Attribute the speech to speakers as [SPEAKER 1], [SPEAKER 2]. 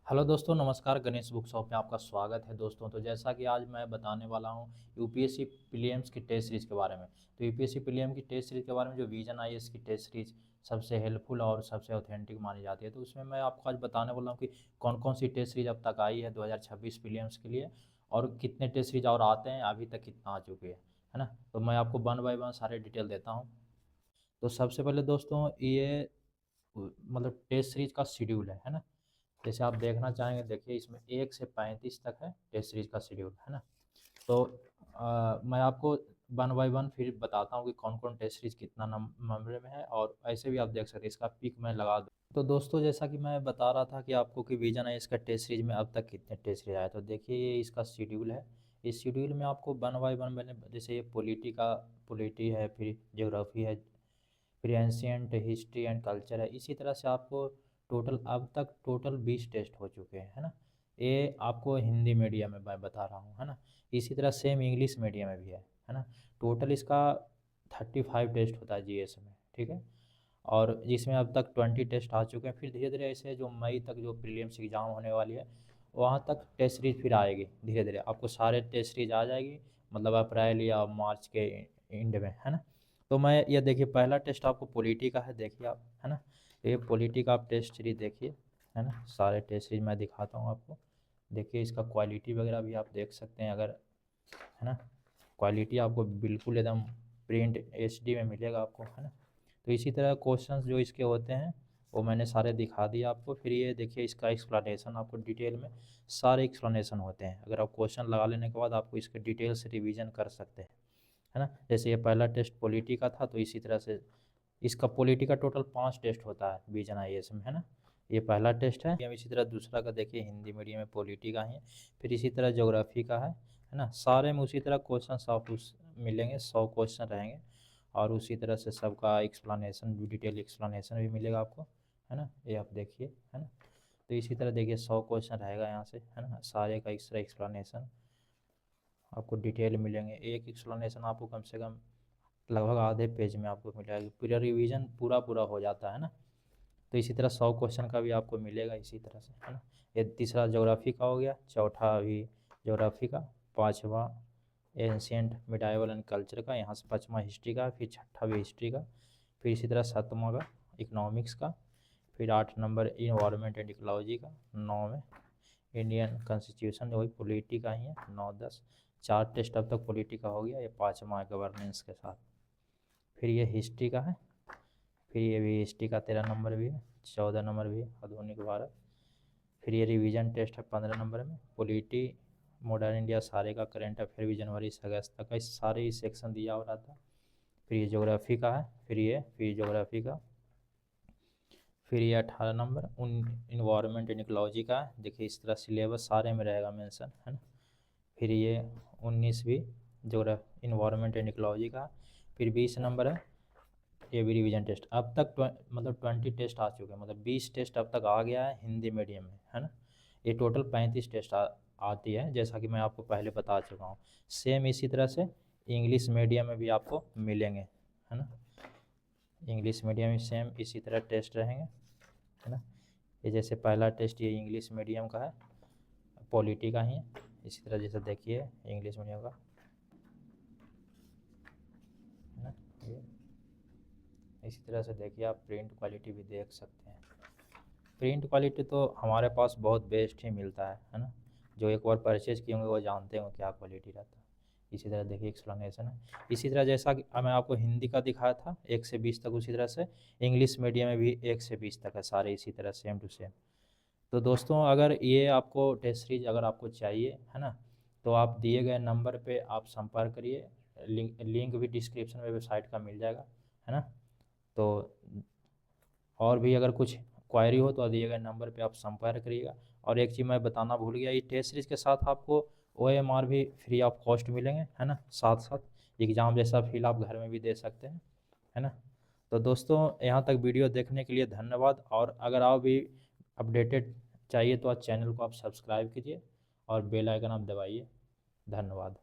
[SPEAKER 1] Hello दोस्तों, नमस्कार। Ganesh book shop में आपका स्वागत है दोस्तों। तो जैसा कि आज मैं बताने वाला हूं यूपीएससी प्रीलिम्स की टेस्ट सीरीज के बारे में। तो यूपीएससी प्रीलिम्स की टेस्ट सीरीज के बारे में जो विजन आईएएस की टेस्ट सीरीज सबसे हेल्पफुल और सबसे ऑथेंटिक मानी जाती है, तो उसमें मैं आपको आज बताने वाला हूँ कि कौन कौन सी टेस्ट सीरीज अब तक आई है 2026 प्रीलिम्स के लिए, और कितने टेस्ट सीरीज और आते हैं, अभी तक कितना आ चुके हैं, है ना। तो मैं आपको वन बाय वन सारे डिटेल देता हूँ। तो सबसे पहले दोस्तों, ये मतलब टेस्ट सीरीज का शेड्यूल है ना। जैसे आप देखना चाहेंगे, देखिए इसमें 1 से 35 तक है टेस्ट सीरीज का शेड्यूल, है ना। तो मैं आपको वन बाय वन फिर बताता हूँ कि कौन कौन टेस्ट सीरीज कितना नंबर में है, और ऐसे भी आप देख सकते हैं, इसका पिक मैं लगा दूँ। तो दोस्तों, जैसा कि मैं बता रहा था कि आपको कि विजन है इसका टेस्ट सीरीज में अब तक कितने टेस्ट सीरीज आए, तो देखिए ये इसका शेड्यूल है। इस शेड्यूल में आपको वन बाय वन मैंने, जैसे ये पॉलिटी है, फिर ज्योग्राफी है, फिर एंशियंट हिस्ट्री एंड कल्चर है। इसी तरह से आपको टोटल अब तक टोटल 20 टेस्ट हो चुके हैं, है ना। ये आपको हिंदी मीडियम में मैं बता रहा हूँ, है ना। इसी तरह सेम इंग्लिश मीडियम में भी है ना। टोटल इसका 35 टेस्ट होता है जीएस में, ठीक है। और जिसमें अब तक 20 टेस्ट आ चुके हैं। फिर धीरे धीरे ऐसे जो मई तक जो प्रीलिम्स एग्ज़ाम होने वाली है, वहाँ तक टेस्ट सीरीज फिर आएगी। धीरे धीरे आपको सारे टेस्ट सीरीज आ जाएगी, मतलब अप्रैल या मार्च के एंड में, है ना। तो मैं ये देखिए, पहला टेस्ट आपको पॉलिटी का है, देखिए आप, है ना। ये पॉलिटी का आप टेस्ट सीरीज देखिए, है ना। सारे टेस्ट सीरीज मैं दिखाता हूँ आपको। देखिए इसका क्वालिटी वगैरह भी आप देख सकते हैं अगर, है ना। क्वालिटी आपको बिल्कुल एकदम प्रिंट एचडी में मिलेगा आपको, है ना। तो इसी तरह क्वेश्चंस जो इसके होते हैं वो मैंने सारे दिखा दिए आपको। फिर ये देखिए इसका एक्सप्लेनेशन आपको डिटेल में सारे एक्सप्लेनेशन होते हैं। अगर आप क्वेश्चन लगा लेने के बाद आपको इसके डिटेल से रिवीजन कर सकते हैं, है ना। जैसे ये पहला टेस्ट पॉलिटी का था, तो इसी तरह से इसका पॉलिटी का टोटल 5 टेस्ट होता है विजन आईएएस में, है ना। ये पहला टेस्ट है। हम इसी तरह दूसरा का देखिए, हिंदी मीडियम में पॉलिटी का ही है। फिर इसी तरह ज्योग्राफी का है ना। सारे में उसी तरह क्वेश्चन आप उस मिलेंगे, 100 क्वेश्चन रहेंगे, और उसी तरह से सबका एक्सप्लेनेशन भी, डिटेल एक्सप्लेनेशन भी मिलेगा आपको, है ना। ये आप देखिए, है ना। तो इसी तरह देखिए 100 क्वेश्चन रहेगा यहाँ से, है ना। सारे का एक्स्ट्रा एक्सप्लेनेशन आपको डिटेल मिलेंगे। एक एक्सप्लेनेशन आपको कम से कम लगभग आधे पेज में आपको मिलेगा, पूरा रिवीजन पूरा पूरा हो जाता है ना। तो इसी तरह 100 क्वेश्चन का भी आपको मिलेगा इसी तरह से, है ना। ये तीसरा ज्योग्राफी का हो गया, चौथा भी ज्योग्राफी का, पाँचवा एंशियंट मिडाइवल एंड कल्चर का, यहाँ से पाँचवा हिस्ट्री का, फिर छठा भी हिस्ट्री का, फिर इसी तरह सातवां का इकोनॉमिक्स का, फिर 8 नंबर इन्वायरमेंट एंड इकोलॉजी का, 9 में इंडियन कॉन्स्टिट्यूशन, वही पॉलिटी का ही है, 9 10। 4 टेस्ट अब तक पॉलिटी का हो गया, ये पाँचवा है गवर्नेंस के साथ। फिर ये हिस्ट्री का है, फिर ये भी हिस्ट्री का 13 नंबर भी है, 14 नंबर भी है, आधुनिक भारत। फिर ये रिवीजन टेस्ट है 15 नंबर में, पॉलिटी, मॉडर्न इंडिया सारे का, करेंट अफेयर भी जनवरी से अगस्त तक का, इस सारे ही सेक्शन दिया हो रहा था। फिर ये ज्योग्राफी का है, फिर ज्योग्राफी का, फिर ये 18 नंबर उन इन्वायरमेंट एंड इकोलॉजी का है। देखिए इस तरह सिलेबस सारे में रहेगा मेंशन, है ना। फिर ये 19 भी जोग्राफी इन्वायरमेंट एंड इकोलॉजी का। फिर 20 नंबर है, ये भी रिवीजन टेस्ट। अब तक मतलब 20 टेस्ट आ चुके हैं, मतलब 20 टेस्ट अब तक आ गया है हिंदी मीडियम में, है ना। ये टोटल 35 टेस्ट आती है, जैसा कि मैं आपको पहले बता चुका हूँ। सेम इसी तरह से इंग्लिश मीडियम में भी आपको मिलेंगे, है ना। इंग्लिश मीडियम में सेम इसी तरह टेस्ट रहेंगे, है ना। ये जैसे पहला टेस्ट ये इंग्लिश मीडियम का है, पॉलिटी का ही है। इसी तरह जैसे देखिए इंग्लिश मीडियम का, है ना। ये इसी तरह से देखिए आप प्रिंट क्वालिटी भी देख सकते हैं। प्रिंट क्वालिटी तो हमारे पास बहुत बेस्ट ही मिलता है ना। जो एक बार परचेज किए होंगे वो जानते होंगे क्या क्वालिटी रहता है। इसी तरह देखिए एक्सप्लेनेशन है। इसी तरह जैसा कि मैं आपको हिंदी का दिखाया था 1 से 20 तक, उसी तरह से इंग्लिश मीडियम में भी 1 से 20 तक है, सारे इसी तरह सेम टू सेम। तो दोस्तों, अगर ये आपको टेस्ट सीरीज अगर आपको चाहिए, है ना, तो आप दिए गए नंबर पे आप संपर्क करिए। लिंक भी डिस्क्रिप्शन में वेबसाइट का मिल जाएगा, है ना। तो और भी अगर कुछ क्वायरी हो तो दिए गए नंबर पे आप संपर्क करिएगा। और एक चीज़ मैं बताना भूल गया, ये टेस्ट सीरीज के साथ आपको OMR भी फ्री ऑफ कॉस्ट मिलेंगे, है ना। साथ साथ एग्ज़ाम जैसा फील आप घर में भी दे सकते हैं, है ना। तो दोस्तों, यहाँ तक वीडियो देखने के लिए धन्यवाद। और अगर आप भी अपडेटेड चाहिए तो आज चैनल को आप सब्सक्राइब कीजिए और बेल आइकन आप दबाइए। धन्यवाद।